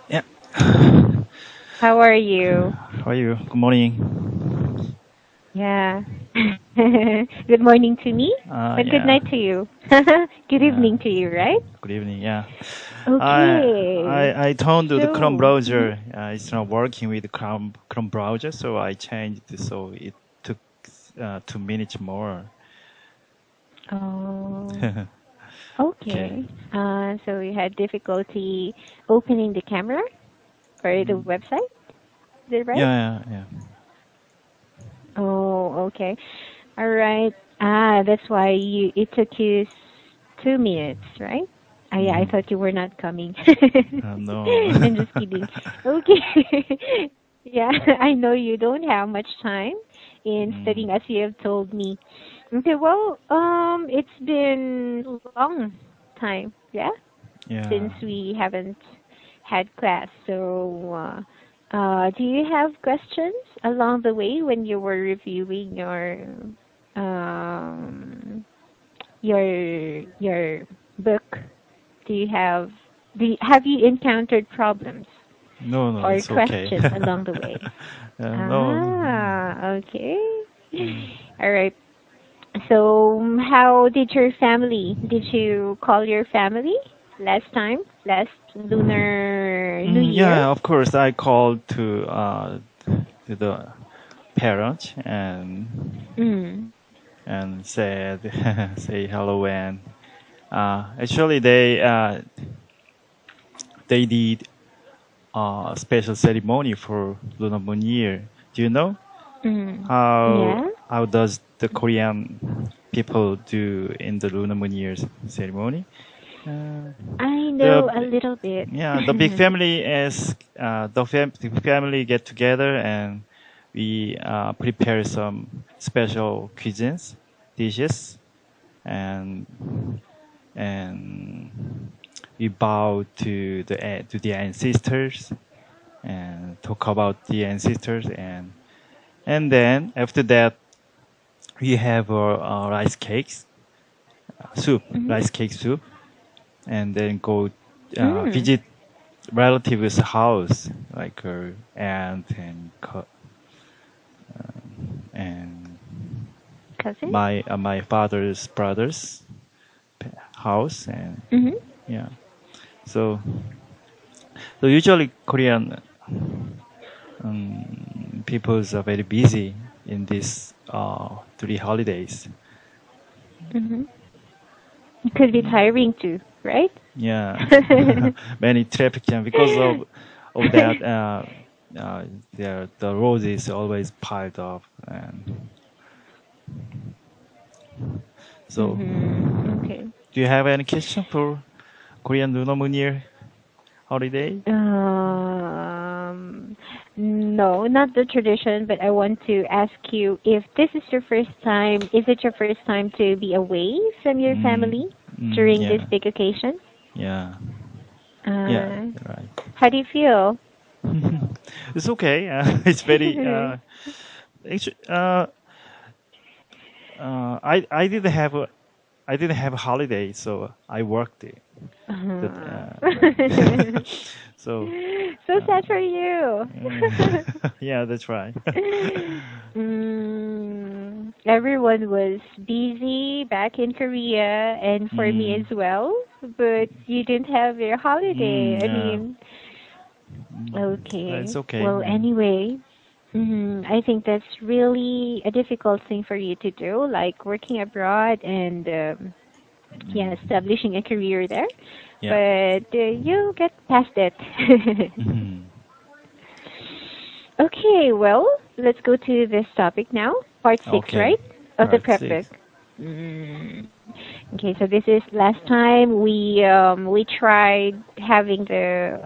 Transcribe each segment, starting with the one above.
Yeah. How are you? How are you? Good morning. Yeah. Good morning to me and good Yeah. night to you. Good Yeah. evening to you, right? Good evening. Yeah. I Okay. I turned to the Chrome So, browser. It's not working with the Chrome browser, so I changed. So it took 2 minutes more. oh, Okay. okay. So you had difficulty opening the camera or the Mm. website, is it right? Yeah. Yeah. Oh, okay. All right. That's why it took you 2 minutes, right? I Mm. thought you were not coming. No. I'm just kidding. Okay. Yeah, I know you don't have much time in Mm. studying as you have told me. Okay, well, it's been long time, yeah, Yeah. since we haven't had class. So, do you have questions along the way when you were reviewing um, your book? Do you have have you encountered problems No. No. or It's okay. questions along the way? No. Okay. Mm. All right. So, how did your family? Did you call your family last time, last Lunar New Year? Yeah. Of course, I called to the parents Mm. and said say hello and actually they did a special ceremony for Lunar Moon Year. Do you know Mm. how Yeah, how does the Korean people do in the Lunar Moon Year ceremony? Uh, I know a the little bit. Yeah, the big family is the family get together and we prepare some special cuisines, dishes, and and we bow to the ancestors and talk about the ancestors and then after that we have rice cakes soup Mhm. rice cake soup and then go Mm. visit relatives' house, like her aunt and Cousin? my father's brother's house, and Mhm. yeah. So so usually Korean peoples are very busy in these 3 holidays. Mhm. It could be tiring too, right? Yeah, many traffic jam because of that. The road is always piled up, and so. Mhm. Okay. Do you have any question for Korean Lunar New Year holiday? Um, no, not the tradition, but I want to ask you if this is your first time, is it your first time to be away from your Mm, family during this yeah, big occasion? yeah, yeah, Uh, right. how do you feel? It's okay. It's very actually. I didn't have I didn't have a holiday, so I worked it. That Uh, so so uh, sad for you. yeah, that's right. Everyone was busy back in Korea and for me mm, as well, but you didn't have your holiday. I yeah, mean, okay. it's okay. Well, Yeah. anyway, I think that's really a difficult thing for you to do, like working abroad and yeah, Mm, establishing a career there. yeah. But you'll get past it. Mhm. Okay, well, let's go to this topic now. Part six, Okay. right? Of the Part prep book. six. Mm. Okay, so this is last time we tried having the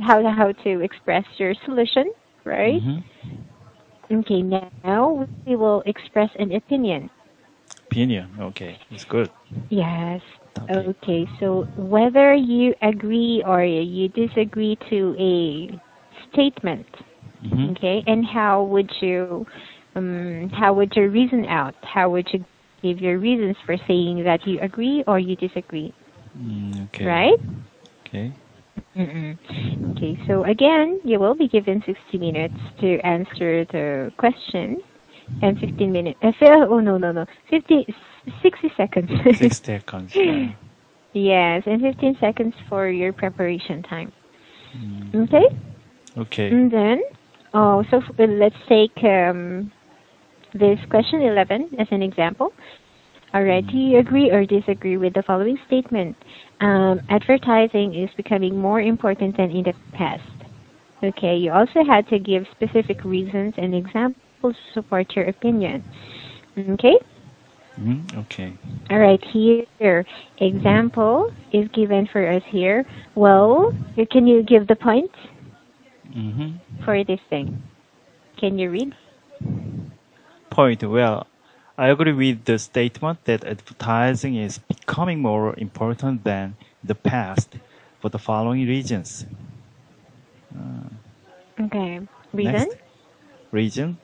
how to express your solution, right? Mm-hmm. Okay, now we will express an opinion. Opinion. Okay, it's good Yes. topic. Okay, so whether you agree or you disagree to a statement, Mm-hmm. okay, and how would you reason out? How would you give your reasons for saying that you agree or you disagree, Okay. right? Okay. Mm-mm. Okay, so again, you will be given 60 minutes to answer the question and 15 minutes. Oh, no, no, no. 60 seconds. 6 seconds. Yeah. Yes, and 15 seconds for your preparation time. Mm, Okay? okay. And then, let's take this question 11 as an example. All right, do Mm, you agree or disagree with the following statement? Advertising is becoming more important than in the past. Okay, you also had to give specific reasons and examples to support your opinion. Okay? okay. All right, here, example is given for us here. Well, can you give the points hmm for this thing? Can you read? Point. Well, I agree with the statement that advertising is becoming more important than the past for the following reasons. Okay. Reason? Next reason.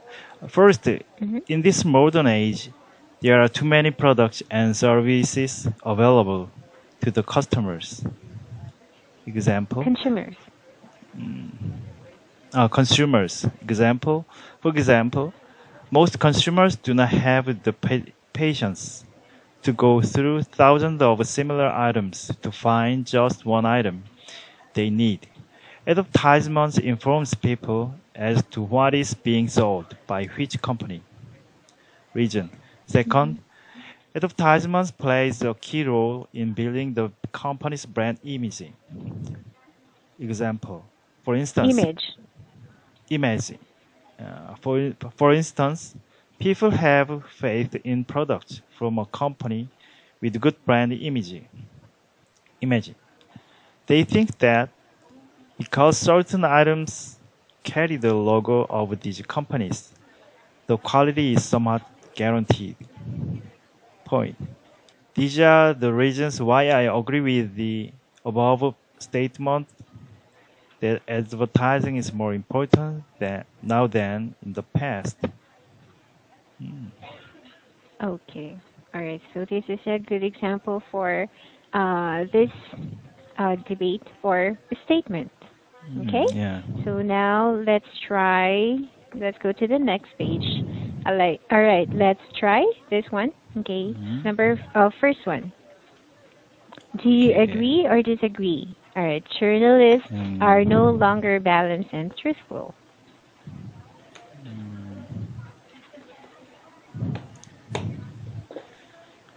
First, Mm-hmm. in this modern age, there are too many products and services available to the customers. Example, Consumers. consumers. For example, most consumers do not have the patience to go through thousands of similar items to find just one item they need. Advertisements informs people as to what is being sold by which company. Region. Mm-hmm. Second, advertisements plays a key role in building the company's brand image. Example, for instance, Image. image. For instance, people have faith in products from a company with good brand image. Image. They think that because certain items carry the logo of these companies, the quality is somewhat guaranteed. Point. These are the reasons why I agree with the above statement that advertising is more important now than in the past. Okay. All right. So this is a good example for this debate for a statement. Okay. Yeah. So now let's try. Let's go to the next page. All right. Let's try this one. Okay. First one. Do you Okay. agree or disagree? All right. Journalists are no Um, longer balanced and truthful.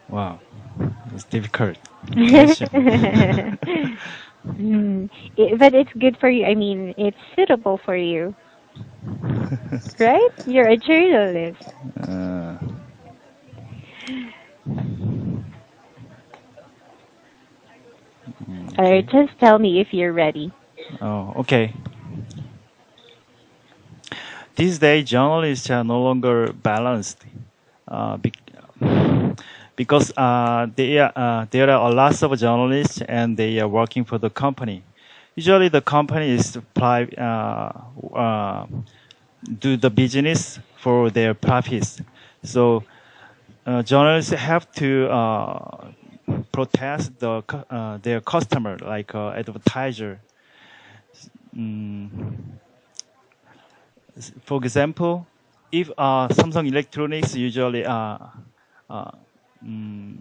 wow, it's difficult question. But it's good for you. I mean, it's suitable for you, right? You're a journalist. uh, All right, okay. just tell me if you're ready. Oh, okay. These days, journalists are no longer balanced uh, be- because there are a lot of journalists and they are working for the company. Usually, the company is do the business for their profits. So journalists have to protest their customer, like advertiser. Mm, for example, if Samsung Electronics usually uh, mm,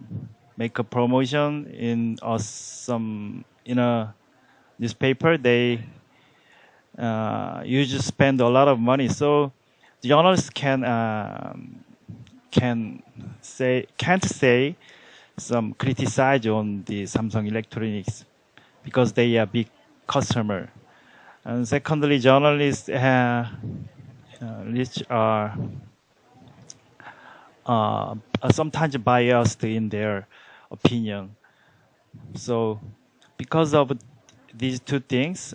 make a promotion in some in a newspaper, they usually spend a lot of money. So journalists can can't say some criticize on the Samsung Electronics because they are big customer. And secondly, journalists which are sometimes biased in their opinion. So because of these two things,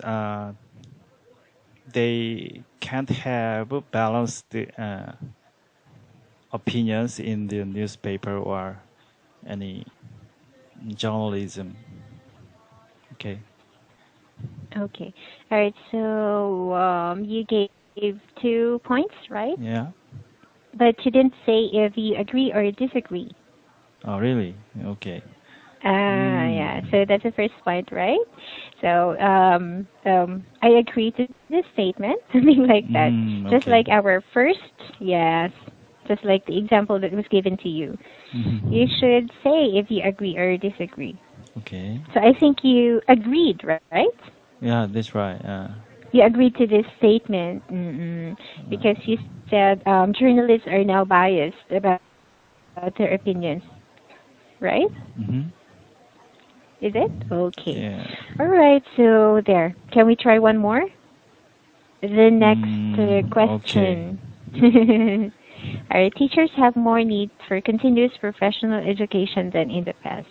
they can't have balanced opinions in the newspaper or any journalism. Okay. Okay. All right. So you gave 2 points, right? Yeah. But you didn't say if you agree or disagree. Oh, really? Okay. Yeah. Mm. So that's the first point, right? So I agree to this statement, something like that. Just Okay. like our first, yes, just like the example that was given to you. You Mhm. should say if you agree or disagree. Okay. So I think you agreed, right? Yeah, that's right. You agreed to this statement because you said journalists are now biased about their opinions, right? Mhm. Is it? Okay. Yeah. All right, so there. Can we try one more? The next Okay. question. Our teachers have more need for continuous professional education than in the past.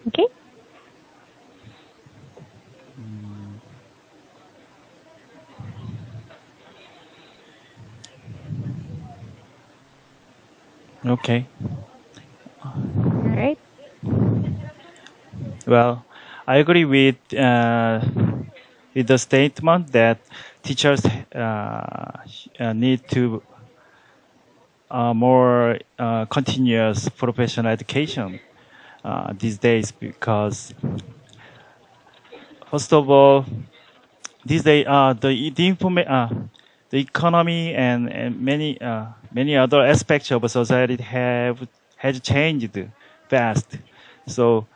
Okay? Okay. All right. Well, I agree with the statement that teachers need to more continuous professional education these days because first of all, these days the economy and many other aspects of society have has changed fast. So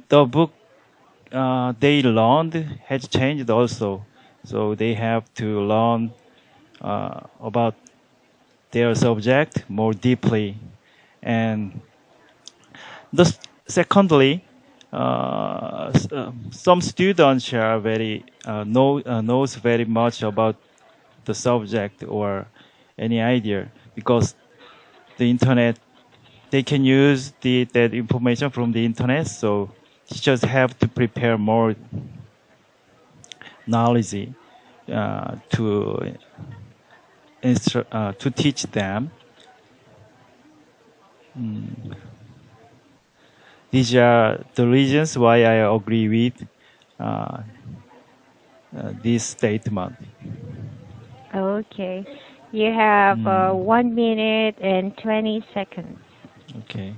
the book they learned has changed also. So they have to learn about their subject more deeply. And secondly, some students are very knows very much about the subject or any idea because the internet they can use that information from the internet. So teachers have to prepare more knowledge to to teach them. Mm. These are the reasons why I agree with uh, this statement. Okay. You have Mm. 1 minute and 20 seconds. Okay.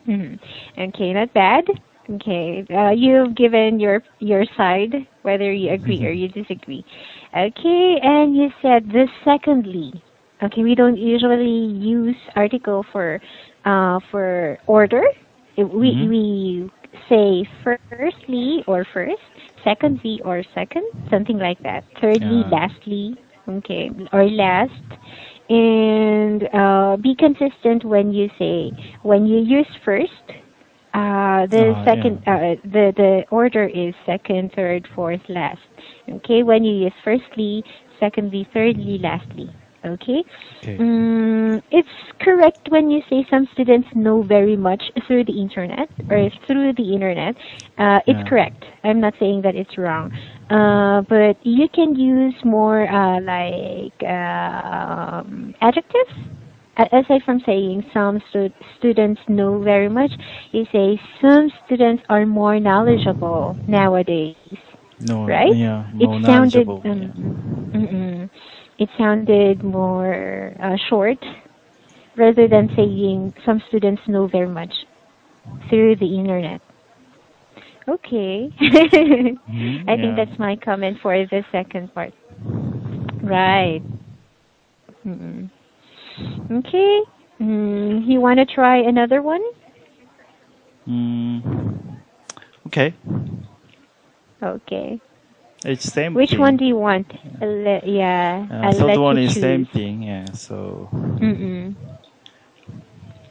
Mhm. Okay, not bad. Okay, you've given your side, whether you agree or you disagree. Okay, and you said this secondly. Okay, we don't usually use article for order. Hmm. We say firstly or first, secondly or second, something like that. Thirdly, Uh, lastly, okay, or last. And be consistent when you say when you use first. The yeah. second, the order is second, third, fourth, last. Okay, when you use firstly, secondly, thirdly, lastly. Okay, Okay. it's correct when you say some students know very much through the internet or through the internet. It's Yeah. correct. I'm not saying that it's wrong. But you can use more adjectives. Aside from saying some students know very much, you say some students are more knowledgeable nowadays, No. right? Yeah. It More sounded knowledgeable. Yeah. it sounded more short rather than saying some students know very much through the internet. Okay. I think Yeah. that's my comment for the second part. Right. Mm-mm. Okay. You want to try another one? Mm, okay. Okay. It's same Which one thing. do you want? Yeah, I'll Third let you one is choose. same thing. Yeah. So Mm-mm.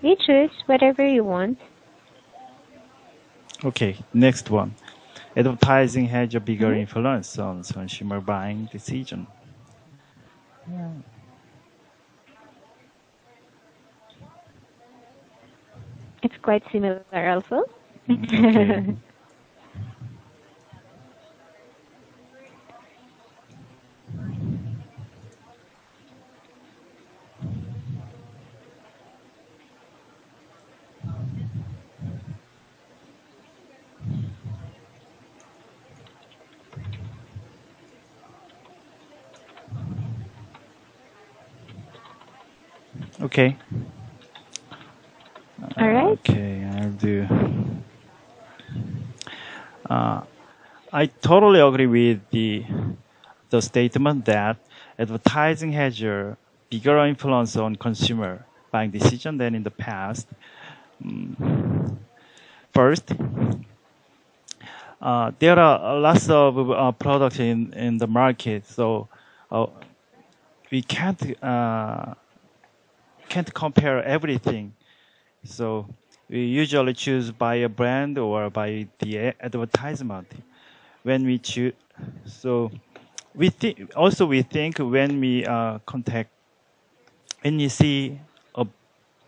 You choose whatever you want. okay. Next one. Advertising has a bigger Hmm. influence on consumer buying decision. It's quite similar also. Okay. Okay. Uh, I totally agree with the statement that advertising has a bigger influence on consumer buying decision than in the past. First, there are lots of products in the market, so uh, we can't compare everything. So we usually choose by a brand or by the advertisement when we choose. So we think when we contact when you see a,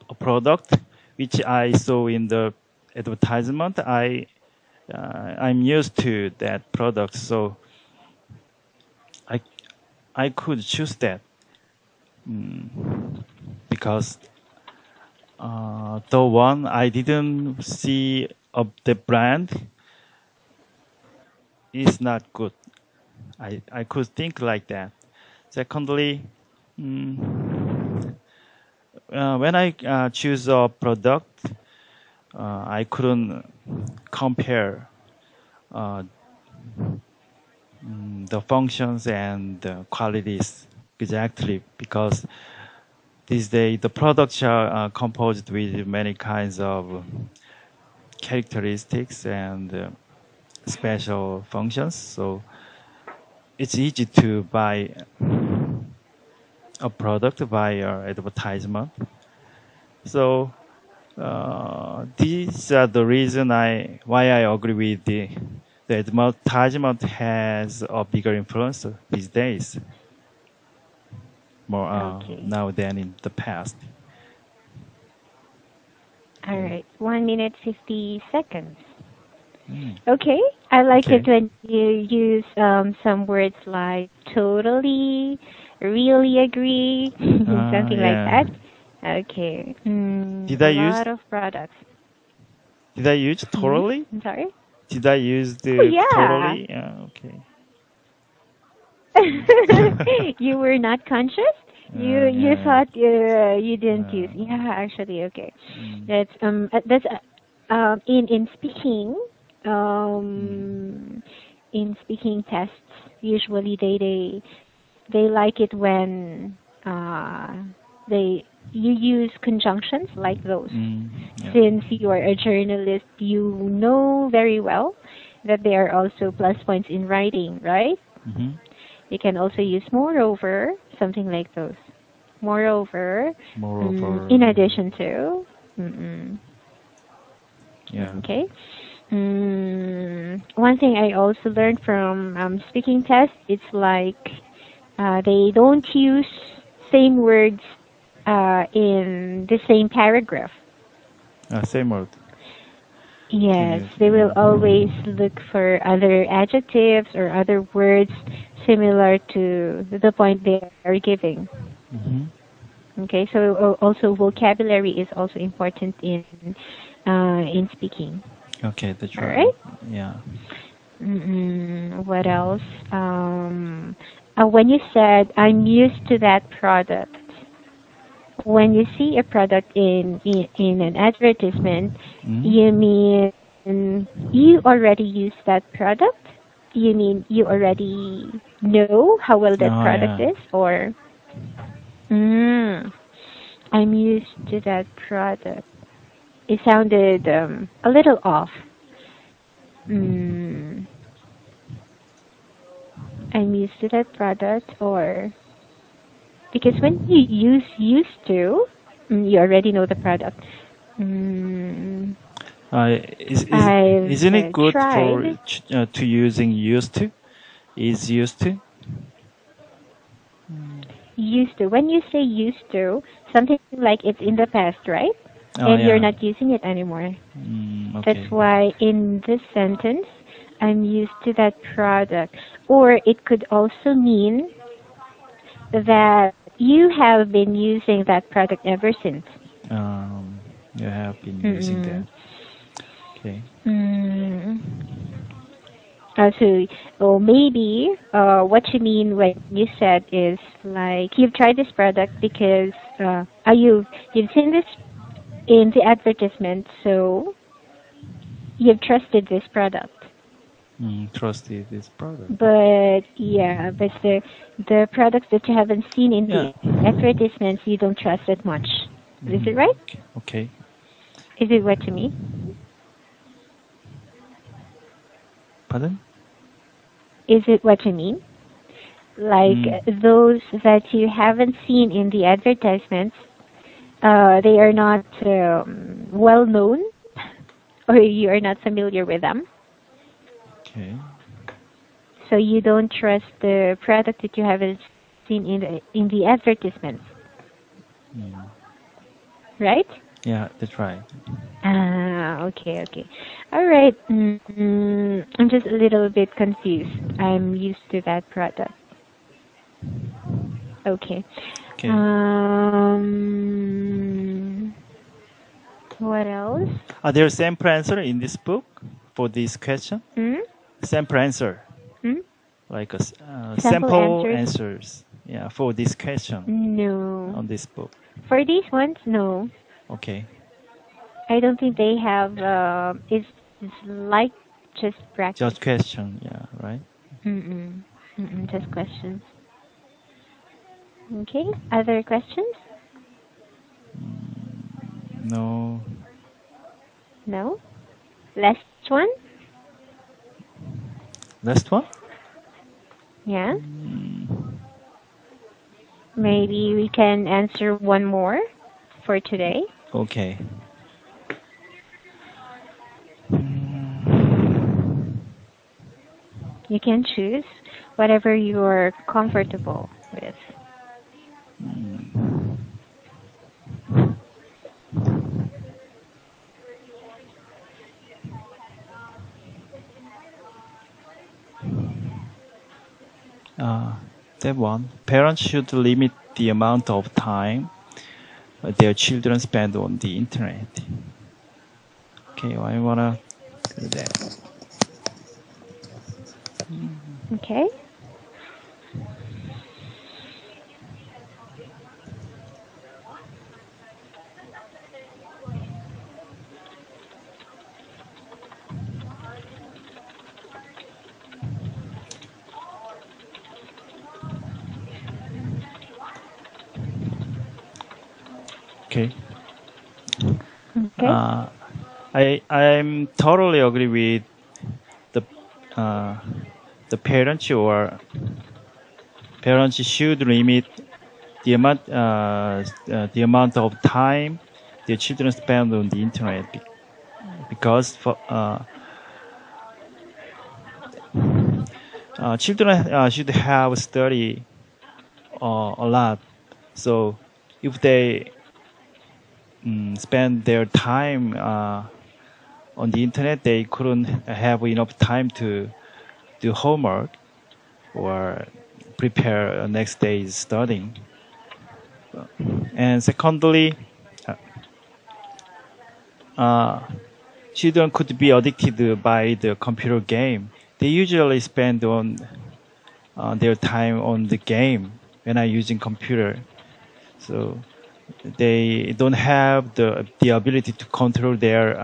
a product which I saw in the advertisement, I'm used to that product, so I I could choose that because the one I didn't see of the brand is not good. I could think like that. Secondly, when I choose a product, I couldn't compare uh, the functions and the qualities exactly because these days the products are composed with many kinds of characteristics and special functions. So it's easy to buy a product via advertisement. So these are the reason why I agree with the advertisement has a bigger influence these days, more Okay. now than in the past. All right. 1 minute 50 seconds. Mm, Okay. I like okay. it when you use some words like totally, really agree, something like Yeah. that. Okay. Did A I use lot of products. did I use Hmm? totally? I'm sorry? Did I use Oh, the yeah. totally? Okay. You were not conscious? You Yeah. thought you didn't use. Uh, Yeah, actually, okay. mm, That's in speaking mm, in speaking tests. Usually they like it when uh they you use conjunctions like those. yeah. Since you are a journalist, you know very well that there are also plus points in writing, right? Hmm. You can also use moreover, something like those. Moreover, Moreover, in addition to. Mm-mm. yeah. Okay. One thing I also learned from speaking tests, it's like they don't use same words in the same paragraph. Same word to Yes, use. they will always look for other adjectives or other words similar to the point they are giving. Hmm. Okay, so also vocabulary is also important in speaking. Okay, that's All right. right. Yeah. What else? When you said I'm used to that product, when you see a product in an advertisement, Mm? you mean you already use that product? You mean you already know how well that Oh, product yeah. is, or mm, I'm used to that product? It sounded a little off. Mm, I'm used to that product, or because when you use used to, you already know the product. Mm, I've Isn't it good for tried to using used to? Is used to? used to. When you say used to, something like it's in the past, right? Oh, And you're yeah. not using it anymore. That's Okay. why in this sentence, I'm used to that product. Or it could also mean that you have been using that product ever since. Um, you have been using that. Mm-mm. Okay. Mm. Or maybe what you mean when you said is like you've tried this product because you've seen this in the advertisement, so you've trusted this product. Trusted this product. But yeah, but the products that you haven't seen in the advertisements, you don't trust it much. Is it right? Okay. Is it what you mean? Pardon? Is it what you mean? Like those that you haven't seen in the advertisements, they are not well known, or you are not familiar with them. Okay. So you don't trust the product that you haven't seen in the advertisements, right? Yeah, that's right. Ah, okay, okay. All right. I'm just a little bit confused. I'm used to that product. Okay. Okay. What else? Are there sample answer in this book for this question? Sample answer, like a, sample answers. Yeah, for this question. No. On this book. For these ones, no. Okay. I don't think they have. It's like just practice. Just question. Yeah. Right. Just questions. Okay. Other questions? No. No. Last one? Last one? Yeah. Maybe we can answer one more for today. Okay. You can choose whatever you're comfortable with. That one. Parents should limit the amount of time their children spend on the internet. Okay, I wanna do that. Okay. Okay. Okay. I'm totally agree with the parents or parents should limit the amount of time their children spend on the internet because children should have study a lot. So if they spend their time on the internet, they couldn't have enough time to do homework or prepare next day's studying. And secondly, children could be addicted by the computer game. They usually spend on their time on the game when I'm using computer. So they don't have the ability to control their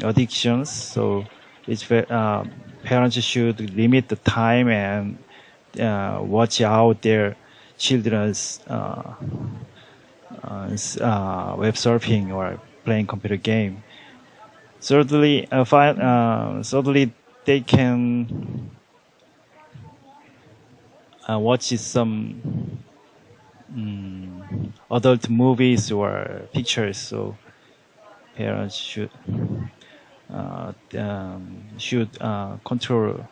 addictions. So it's parents should limit the time and watch out their children's web surfing or playing computer game. Thirdly, they can watch some adult movies or pictures. So parents should control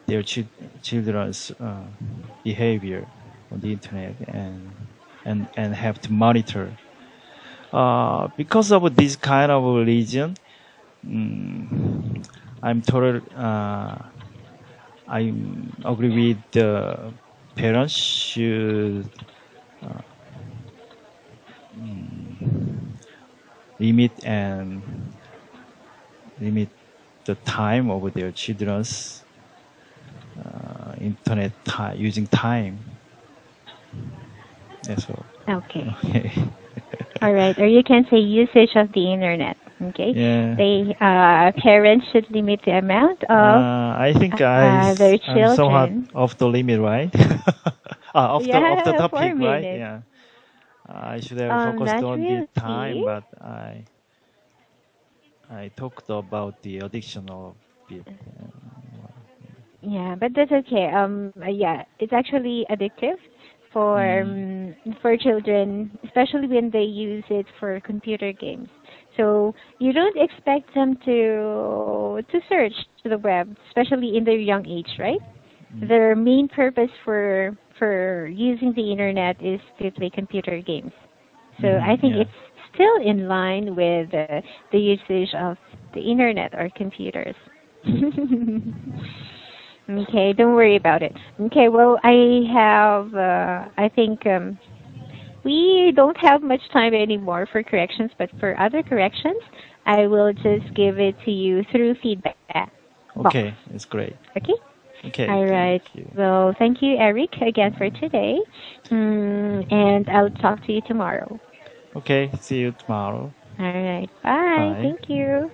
their children's behavior on the internet and have to monitor. Because of this kind of religion, I'm total. I agree with the parents should limit the time of their children's internet using time. That's all. Okay. All right. Or you can say usage of the internet. Okay, Yeah. parents should limit the amount of I think their I'm somewhat children. off the limit, right? Off the Yeah, topic, four right? minutes. Yeah. I should have focused Not on the really. time, but I talked about the addiction of it. Yeah, but that's okay. Yeah, it's actually addictive Mm, for children, especially when they use it for computer games. So you don't expect them to search the web, especially in their young age, right? mm, Their main purpose for using the internet is to play computer games. So I think yeah. it's still in line with the usage of the internet or computers. Okay, don't worry about it. Okay, well, I think we don't have much time anymore for corrections, but for other corrections, I will just give it to you through feedback box. Okay, it's great. Okay? Okay, All thank right. you. Well, thank you, Eric, again for today. And I'll talk to you tomorrow. Okay, see you tomorrow. All right. Bye. Bye. Thank you.